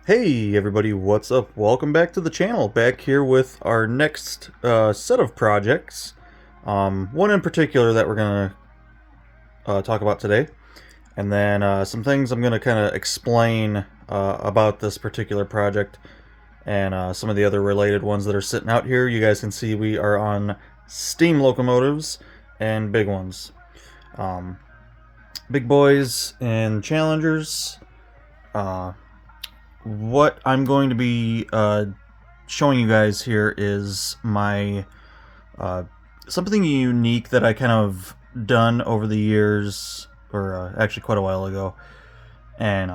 Hey everybody, what's up? Welcome back to the channel. Back here with our next set of projects. One in particular that we're going to talk about today. And then some things I'm going to kind of explain about this particular project. And some of the other related ones that are sitting out here. You guys can see we are on steam locomotives and big ones. Big boys and challengers. What I'm going to be showing you guys here is my something unique that I kind of done over the years, or actually quite a while ago, and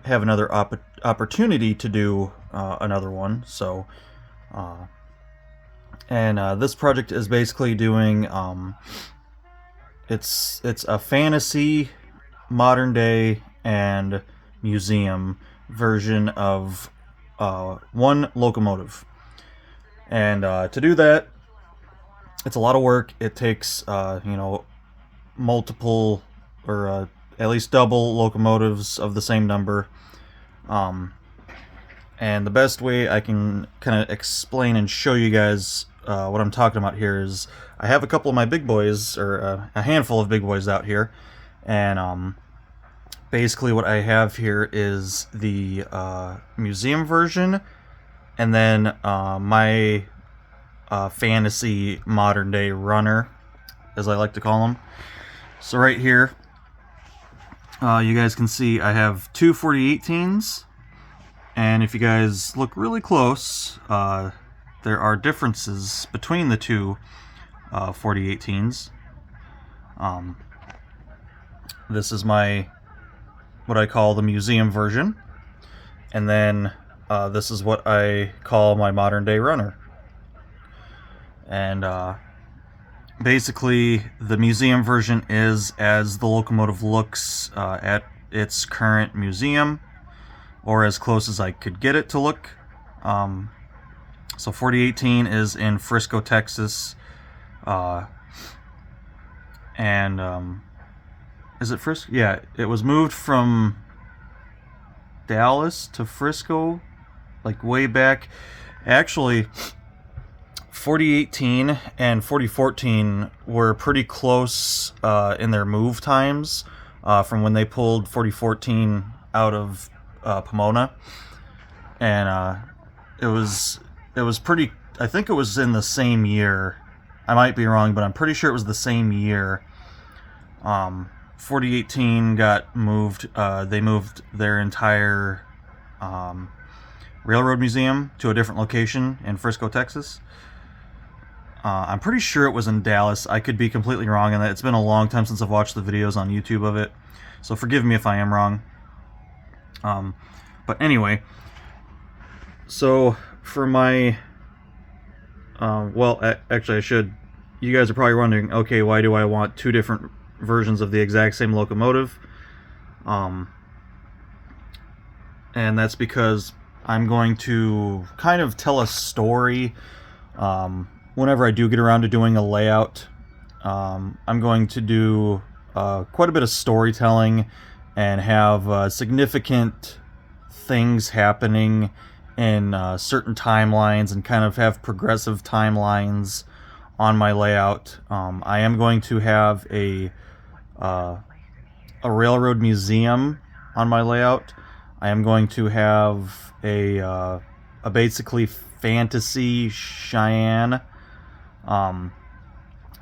have another opportunity to do another one. So, this project is basically doing it's a fantasy, modern day, and museum version of one locomotive. And to do that, it's a lot of work. It takes multiple, or at least double locomotives of the same number. And the best way I can kind of explain and show you guys what I'm talking about here is I have a couple of my big boys, or a handful of big boys out here, and basically what I have here is the museum version, and then my fantasy modern day runner, as I like to call them. So right here, you guys can see I have two 4018s, and if you guys look really close, there are differences between the two 4018s. This is my what I call the museum version, and then this is what I call my modern day runner. And basically the museum version is as the locomotive looks at its current museum, or as close as I could get it to look. So 4018 is in Frisco, Texas, and is it Frisco? Yeah, it was moved from Dallas to Frisco, like way back. Actually, 4018 and 4014 were pretty close in their move times from when they pulled 4014 out of Pomona, and it was pretty. I think it was in the same year. I might be wrong, but I'm pretty sure it was the same year. 4018 got moved. They moved their entire railroad museum to a different location in Frisco, Texas. I'm pretty sure it was in Dallas. I could be completely wrong on that. It's been a long time since I've watched the videos on YouTube of it, so forgive me if I am wrong. But anyway, so for my actually I should. You guys are probably wondering, okay, why do I want two different versions of the exact same locomotive? And that's because I'm going to kind of tell a story whenever I do get around to doing a layout. I'm going to do quite a bit of storytelling and have significant things happening in certain timelines, and kind of have progressive timelines on my layout. I am going to have a railroad museum on my layout. I am going to have a basically fantasy Cheyenne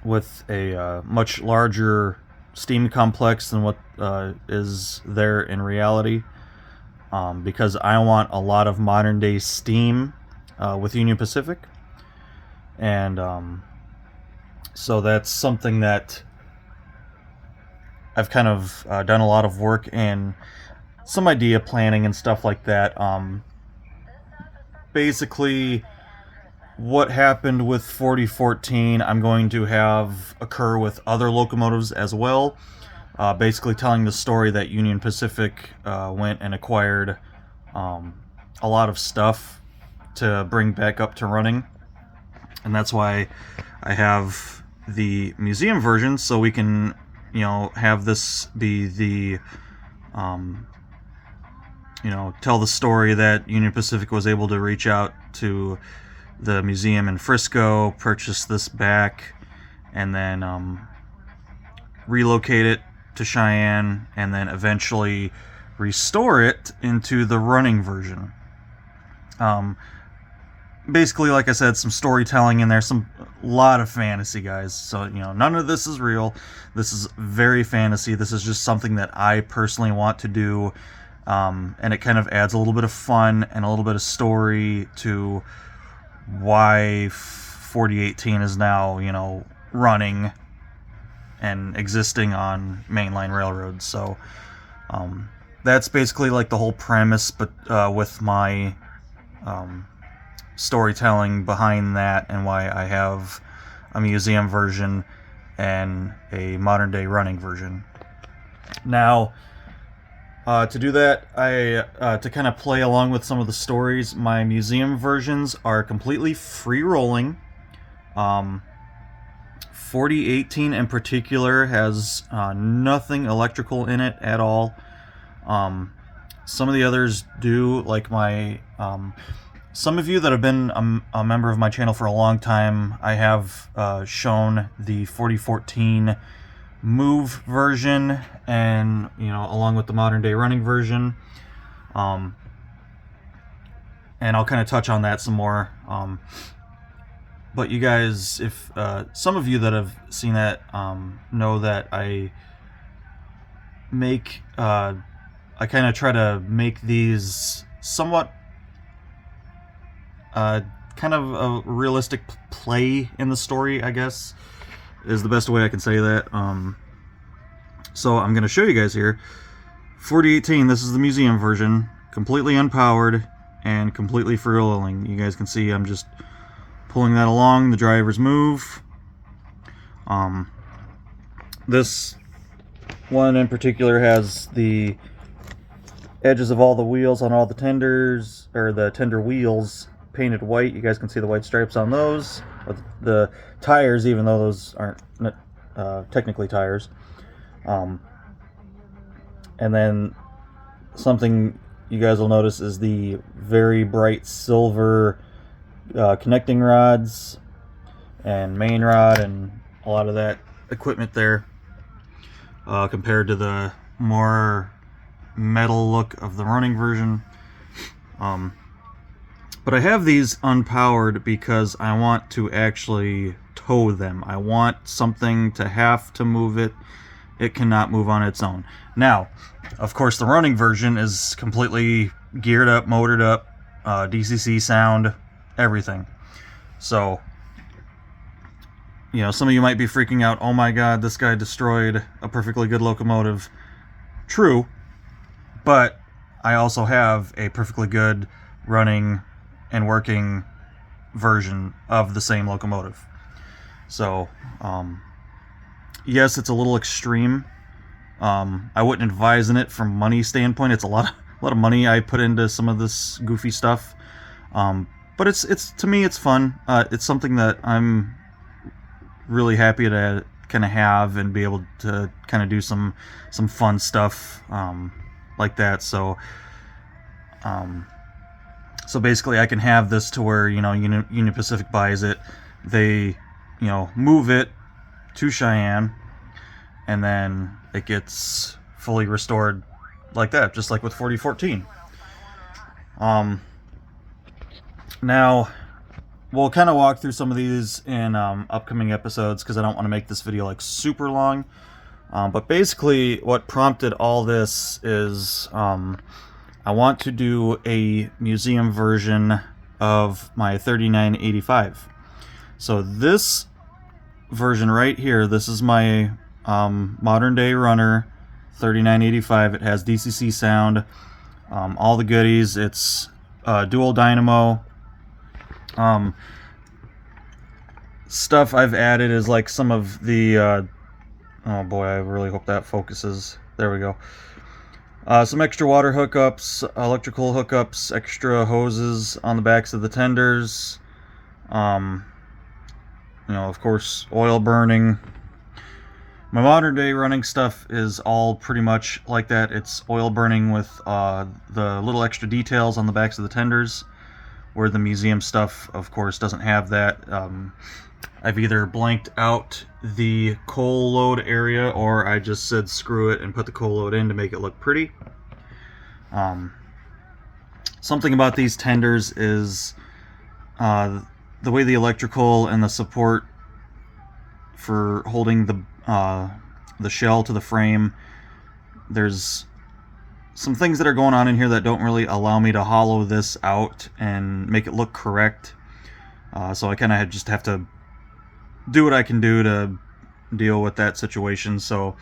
with a much larger steam complex than what is there in reality, because I want a lot of modern day steam with Union Pacific. And so that's something that I've kind of done a lot of work and some idea planning and stuff like that. Basically, what happened with 4014, I'm going to have occur with other locomotives as well. Basically telling the story that Union Pacific went and acquired a lot of stuff to bring back up to running. And that's why I have the museum version, so we can, have this be the tell the story that Union Pacific was able to reach out to the museum in Frisco, purchase this back, and then relocate it to Cheyenne, and then eventually restore it into the running version. Basically, like I said, some storytelling in there, a lot of fantasy, guys. So, none of this is real. This is very fantasy. This is just something that I personally want to do, and it kind of adds a little bit of fun and a little bit of story to why 4018 is now, running and existing on mainline railroads. So, that's basically like the whole premise, but with my storytelling behind that, and why I have a museum version and a modern day running version. Now, to do that, to kind of play along with some of the stories, my museum versions are completely free rolling. 4018 in particular has nothing electrical in it at all. Some of the others do, like my some of you that have been a member of my channel for a long time, I have shown the 4014 move version, and along with the modern day running version, and I'll kind of touch on that some more. But you guys, if some of you that have seen that know that I kind of try to make these somewhat kind of a realistic play in the story, I guess, is the best way I can say that. So I'm going to show you guys here. 4018, this is the museum version, completely unpowered and completely free rolling. You guys can see I'm just pulling that along, the drivers move. This one in particular has the edges of all the wheels on all the tenders, or the tender wheels, painted white. You guys can see the white stripes on those. The tires, even though those aren't technically tires. And then something you guys will notice is the very bright silver connecting rods and main rod and a lot of that equipment there, compared to the more metal look of the running version. But I have these unpowered because I want to actually tow them. I want something to have to move it. It cannot move on its own. Now, of course, the running version is completely geared up, motored up, DCC sound, everything. So, some of you might be freaking out, oh my god, this guy destroyed a perfectly good locomotive. True, but I also have a perfectly good running and working version of the same locomotive. So, yes, it's a little extreme. I wouldn't advise in it from money standpoint. It's a lot of money I put into some of this goofy stuff. But it's to me, it's fun. It's something that I'm really happy to kind of have and be able to kind of do some fun stuff like that. So basically, I can have this to where Union Pacific buys it, they move it to Cheyenne, and then it gets fully restored like that, just like with 4014. Now, we'll kind of walk through some of these in upcoming episodes, because I don't want to make this video like super long. But basically, what prompted all this is I want to do a museum version of my 3985. So this version right here, this is my modern day runner 3985. It has DCC sound, all the goodies. It's dual dynamo. Stuff I've added is like some of the oh boy, I really hope that focuses. There we go. Some extra water hookups, electrical hookups, extra hoses on the backs of the tenders. Of course, oil burning. My modern day running stuff is all pretty much like that. It's oil burning with the little extra details on the backs of the tenders, where the museum stuff, of course, doesn't have that. I've either blanked out the coal load area, or I just said screw it and put the coal load in to make it look pretty. Something about these tenders is the way the electrical and the support for holding the shell to the frame. There's some things that are going on in here that don't really allow me to hollow this out and make it look correct. So I kind of just have to do what I can do to deal with that situation. So,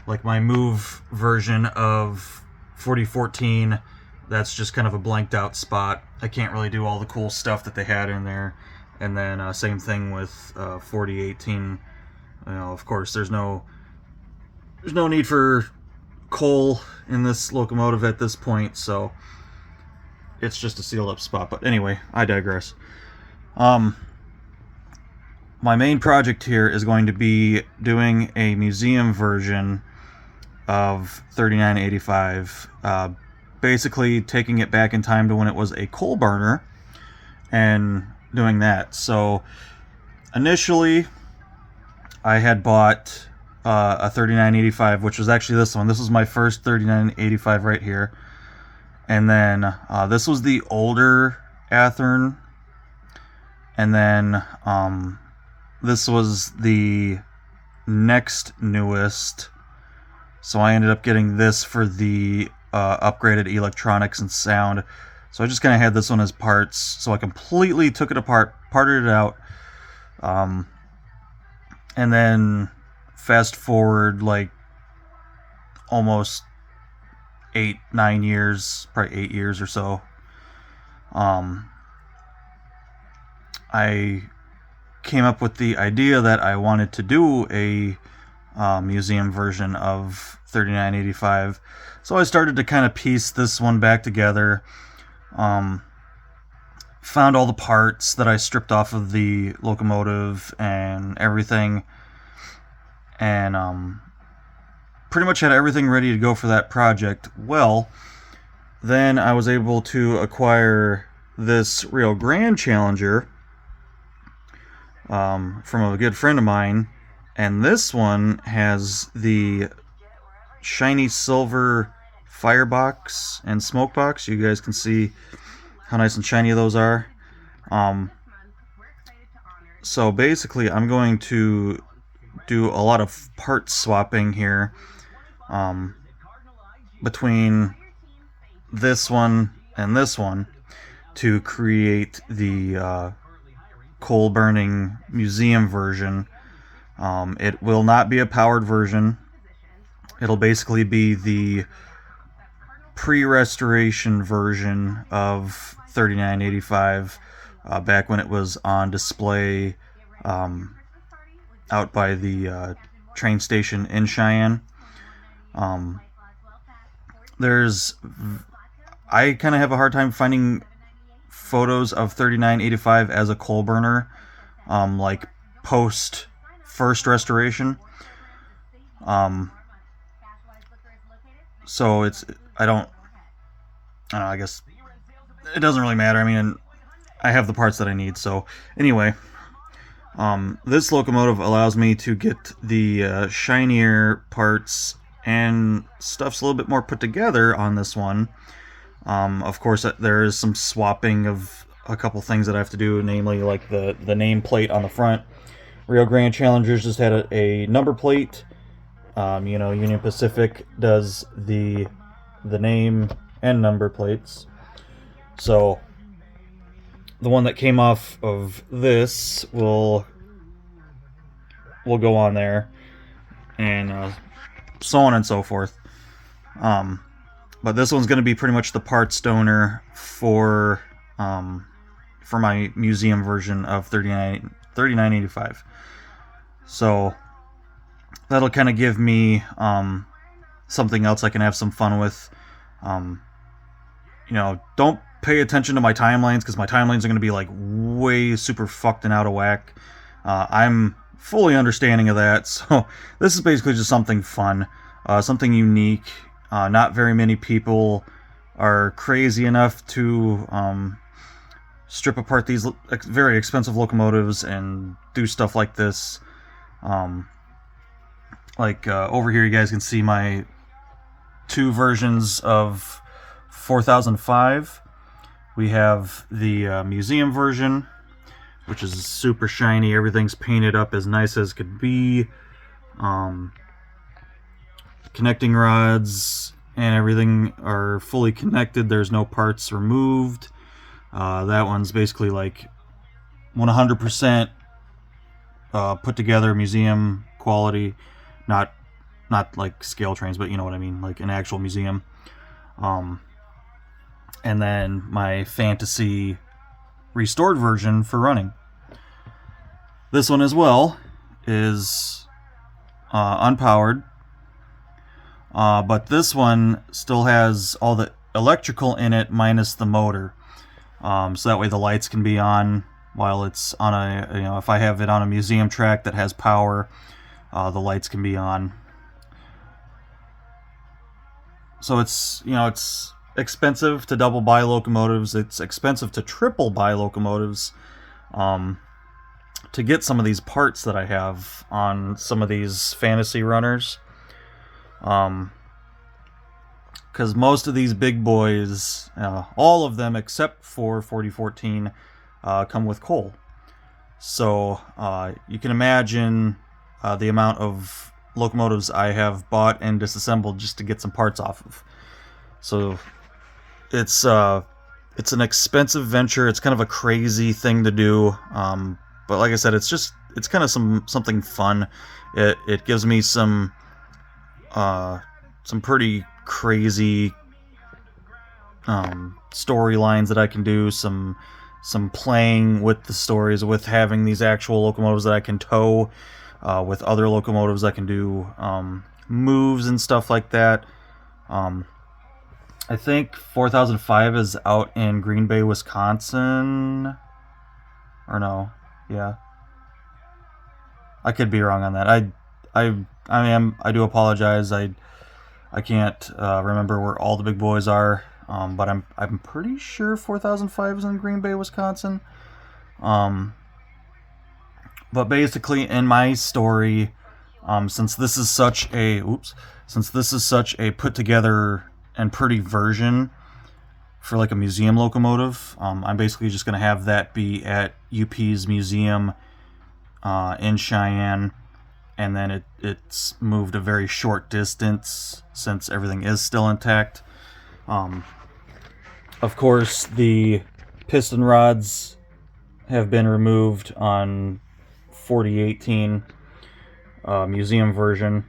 like my move version of 4014, that's just kind of a blanked out spot. I can't really do all the cool stuff that they had in there. And then same thing with 4018. You know, of course, there's no need for coal in this locomotive at this point, so it's just a sealed up spot. But anyway, I digress. My main project here is going to be doing a museum version of 3985, basically taking it back in time to when it was a coal burner and doing that. So initially I had bought a 3985, which was actually this one. This was my first 3985 right here. And then this was the older Athearn. And then this was the next newest. So I ended up getting this for the upgraded electronics and sound. So I just kind of had this one as parts. So I completely took it apart, parted it out. And then fast forward like almost 8-9 years, probably 8 years or so. I came up with the idea that I wanted to do a museum version of 3985. So I started to kind of piece this one back together. Found all the parts that I stripped off of the locomotive and everything, and pretty much had everything ready to go for that project. Well, then I was able to acquire this Rio Grande Challenger from a good friend of mine, and this one has the shiny silver firebox and smoke box. You guys can see how nice and shiny those are. So basically I'm going to do a lot of part swapping here between this one and this one to create the coal burning museum version. It will not be a powered version. It'll basically be the pre-restoration version of 3985, back when it was on display out by the train station in Cheyenne. I kind of have a hard time finding photos of 3985 as a coal burner, like post first restoration. So I don't know, I guess it doesn't really matter. I mean, I have the parts that I need. So anyway, this locomotive allows me to get the shinier parts, and stuff's a little bit more put together on this one. Of course, there is some swapping of a couple things that I have to do, namely like the nameplate on the front. Rio Grande Challengers just had a number plate. Union Pacific does the name and number plates. So the one that came off of this will go on there, and so on and so forth. But this one's going to be pretty much the parts donor for my museum version of 3985. So that'll kind of give me something else I can have some fun with. Don't pay attention to my timelines, because my timelines are going to be like way super fucked and out of whack. I'm fully understanding of that. So this is basically just something fun, something unique. Not very many people are crazy enough to strip apart these very expensive locomotives and do stuff like this. Over here, you guys can see my two versions of 4005. We have the museum version, which is super shiny. Everything's painted up as nice as could be. Connecting rods and everything are fully connected. There's no parts removed. That one's basically like 100% put together museum quality, not like scale trains, but you know what I mean, like an actual museum. And then my fantasy restored version for running. This one as well is unpowered, but this one still has all the electrical in it minus the motor. So that way the lights can be on while it's on a, if I have it on a museum track that has power, the lights can be on. So it's expensive to double buy locomotives. It's expensive to triple buy locomotives to get some of these parts that I have on some of these fantasy runners. Because most of these big boys, all of them except for 4014, come with coal. So you can imagine the amount of locomotives I have bought and disassembled just to get some parts off of. So it's an expensive venture. It's kind of a crazy thing to do, but like I said, it's kind of something fun. It gives me some pretty crazy storylines that I can do, some playing with the stories, with having these actual locomotives that I can tow, with other locomotives I can do moves and stuff like that. I think 4005 is out in Green Bay, Wisconsin, or no? Yeah, I could be wrong on that. I do apologize. I can't remember where all the big boys are, but I'm pretty sure 4005 is in Green Bay, Wisconsin. But basically, in my story, since this is such a put together and pretty version for like a museum locomotive, I'm basically just going to have that be at UP's museum in Cheyenne. And then it's moved a very short distance since everything is still intact. Of course, the piston rods have been removed on 4018 museum version,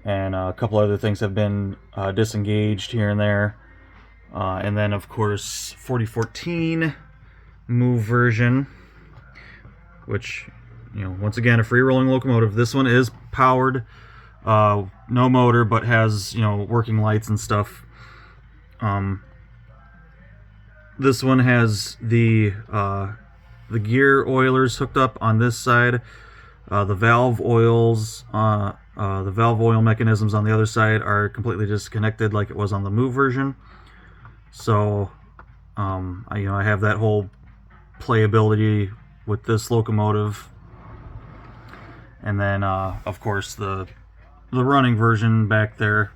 and a couple other things have been disengaged here and there. And then, of course, 4014 move version, which, once again, a free-rolling locomotive. This one is powered, no motor, but has, working lights and stuff. This one has the gear oilers hooked up on this side. The valve oils, the valve oil mechanisms on the other side are completely disconnected, like it was on the move version. So, I have that whole playability with this locomotive. And then, of course, the running version back there,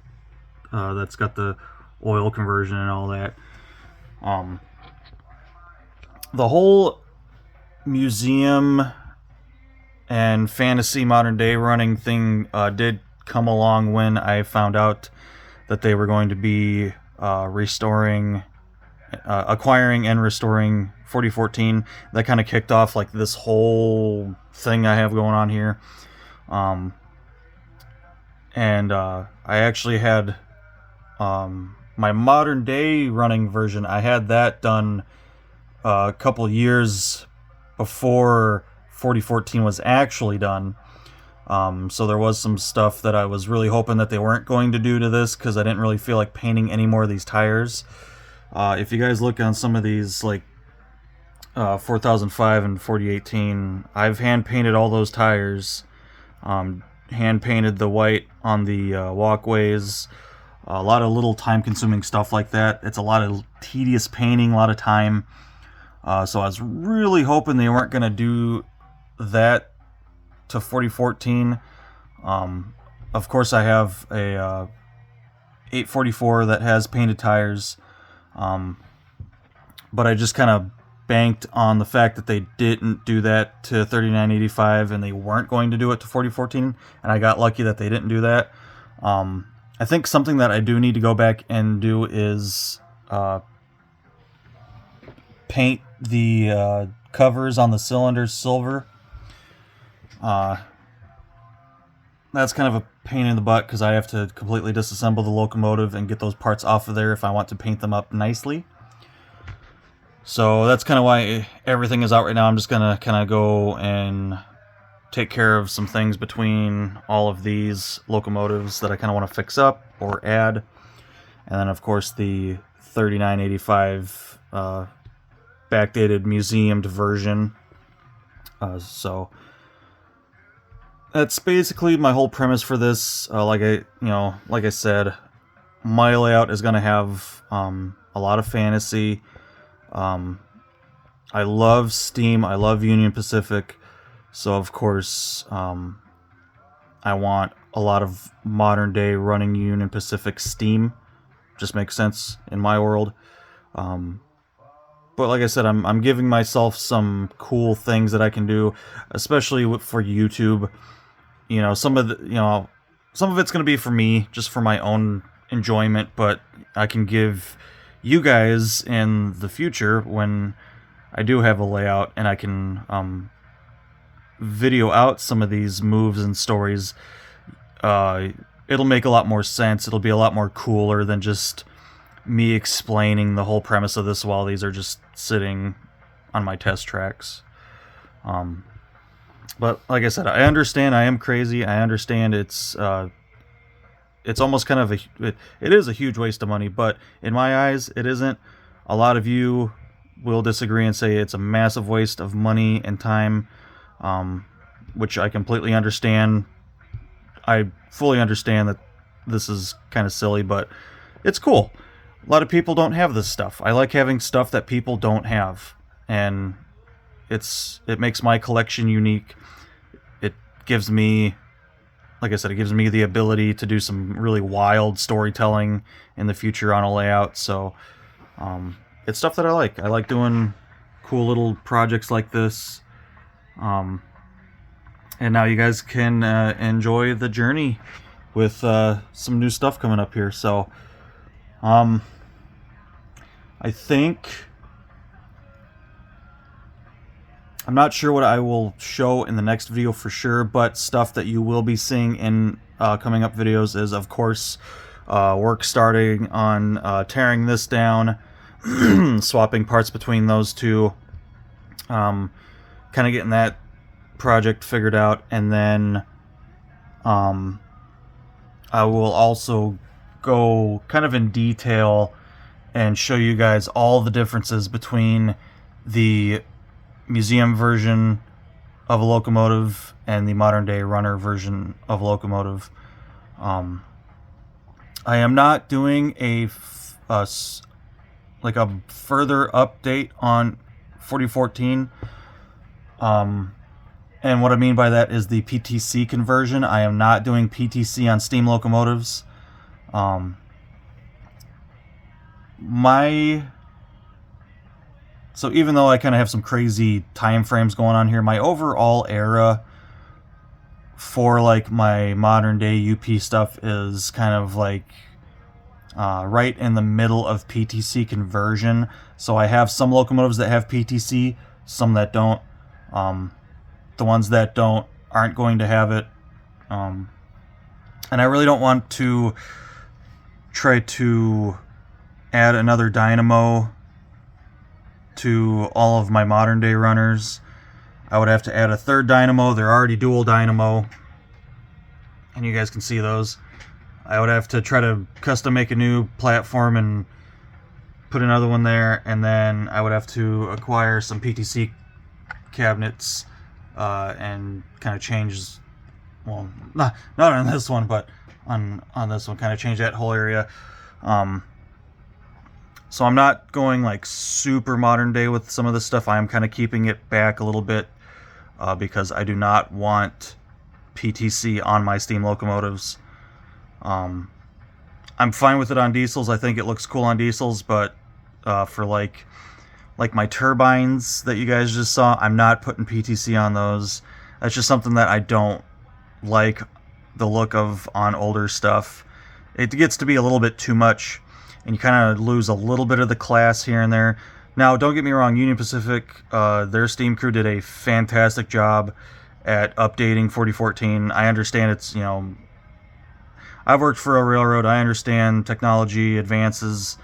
that's got the oil conversion and all that. The whole museum and fantasy modern day running thing did come along when I found out that they were going to be acquiring and restoring 4014. That kind of kicked off like this whole thing I have going on here. And I actually had my modern day running version. I had that done a couple years before 4014 was actually done. So there was some stuff that I was really hoping that they weren't going to do to this, because I didn't really feel like painting any more of these tires. If you guys look on some of these like 4005 and 4018. I've hand painted all those tires. Hand painted the white on the walkways. A lot of little time consuming stuff like that. It's a lot of tedious painting, a lot of time. So I was really hoping they weren't going to do that to 4014. Of course, I have a 844 that has painted tires, but I just kind of banked on the fact that they didn't do that to 3985 and they weren't going to do it to 4014, and I got lucky that they didn't do that. I think something that I do need to go back and do is paint the covers on the cylinders silver. That's kind of a pain in the butt because I have to completely disassemble the locomotive and get those parts off of there if I want to paint them up nicely. So that's kind of why everything is out right now. I'm just going to kind of go and take care of some things between all of these locomotives that I kind of want to fix up or add. And then, of course, the 3985 backdated museumed version. So that's basically my whole premise for this. Like I said, my layout is going to have a lot of fantasy. I love Steam. I love Union Pacific. So of course, I want a lot of modern day running Union Pacific Steam. Just makes sense in my world. But like I said, I'm giving myself some cool things that I can do, especially for YouTube. Some of it's going to be for me, just for my own enjoyment, but I can give you guys in the future when I do have a layout and I can video out some of these moves and stories. It'll make a lot more sense. It'll be a lot more cooler than just me explaining the whole premise of this while these are just sitting on my test tracks. But like I said, I understand I am crazy. I understand it's almost kind of it is a huge waste of money, but in my eyes, it isn't. A lot of you will disagree and say it's a massive waste of money and time, which I completely understand. I fully understand that this is kind of silly, but it's cool. A lot of people don't have this stuff. I like having stuff that people don't have, and it makes my collection unique. It gives me, like I said, it gives me the ability to do some really wild storytelling in the future on a layout. So it's stuff that I like. I like doing cool little projects like this. And now you guys can enjoy the journey with some new stuff coming up here. So I think, I'm not sure what I will show in the next video for sure, but stuff that you will be seeing in coming up videos is, of course, work starting on tearing this down, swapping parts between those two, kind of getting that project figured out, and then I will also go kind of in detail and show you guys all the differences between the museum version of a locomotive and the modern day runner version of a locomotive. I am not doing a further update on 4014. And what I mean by that is the PTC conversion. I am not doing PTC on steam locomotives. So even though I kind of have some crazy time frames going on here, my overall era for like my modern day UP stuff is kind of like right in the middle of PTC conversion. So I have some locomotives that have PTC, some that don't. The ones that don't aren't going to have it. And I really don't want to try to add another dynamo to all of my modern day runners. I would have to add a third dynamo. They're already dual dynamo, and you guys can see those. I would have to try to custom make a new platform and put another one there, and then I would have to acquire some PTC cabinets and kind of change, well, not on this one, but on this one, kind of change that whole area. So I'm not going like super modern day with some of this stuff. I am kind of keeping it back a little bit because I do not want PTC on my steam locomotives. I'm fine with it on diesels. I think it looks cool on diesels, but for like my turbines that you guys just saw, I'm not putting PTC on those. That's just something that I don't like the look of on older stuff. It gets to be a little bit too much, and you kind of lose a little bit of the class here and there. Now, don't get me wrong, Union Pacific, their steam crew did a fantastic job at updating 4014. I understand it's, you know, I've worked for a railroad. I understand technology advances.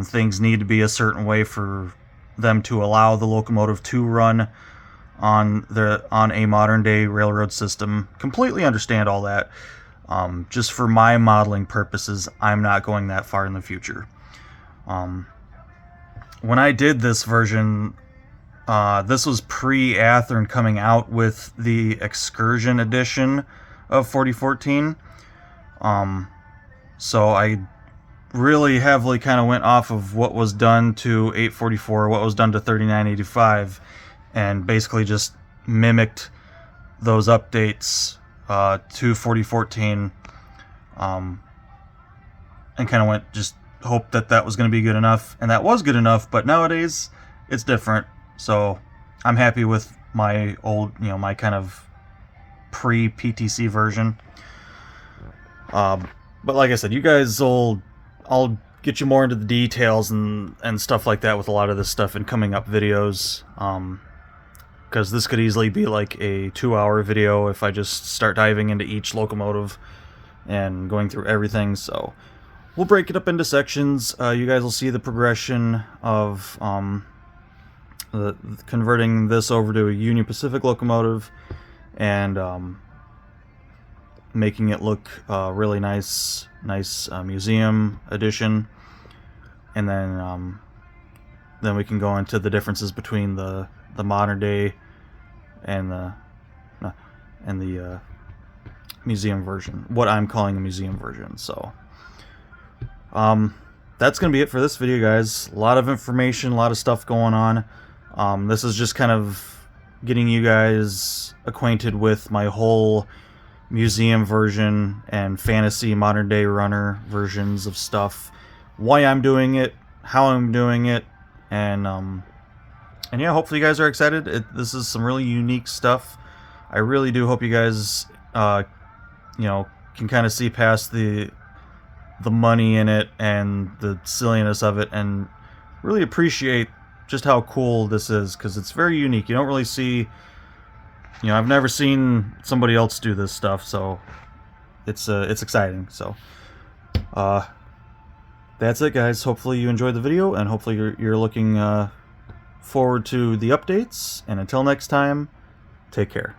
Things need to be a certain way for them to allow the locomotive to run on a modern day railroad system. Completely understand all that. Just for my modeling purposes, I'm not going that far in the future. When I did this version, this was pre-Athearn coming out with the Excursion edition of 4014. So I really heavily kind of went off of what was done to 844, what was done to 3985, and basically just mimicked those updates to 4014, and kind of went, just hoped that that was going to be good enough, and that was good enough. But nowadays it's different, so I'm happy with my old, you know, my kind of pre-PTC version. But like I said, you guys I'll get you more into the details and stuff like that with a lot of this stuff in coming up videos. Because this could easily be like a 2-hour video if I just start diving into each locomotive and going through everything. So we'll break it up into sections. You guys will see the progression of converting this over to a Union Pacific locomotive and making it look really nice museum edition. And then we can go into the differences between the modern day and the museum version, what I'm calling a museum version. So that's gonna be it for this video, guys. A lot of information, a lot of stuff going on. This is just kind of getting you guys acquainted with my whole museum version and fantasy modern day runner versions of stuff, why I'm doing it, how I'm doing it, and yeah, hopefully you guys are excited. This is some really unique stuff. I really do hope you guys you know, can kind of see past the money in it and the silliness of it, and really appreciate just how cool this is, because it's very unique. You don't really see, you know, I've never seen somebody else do this stuff, so it's exciting. So that's it, guys. Hopefully you enjoyed the video, and hopefully you're looking forward to the updates. And until next time, take care.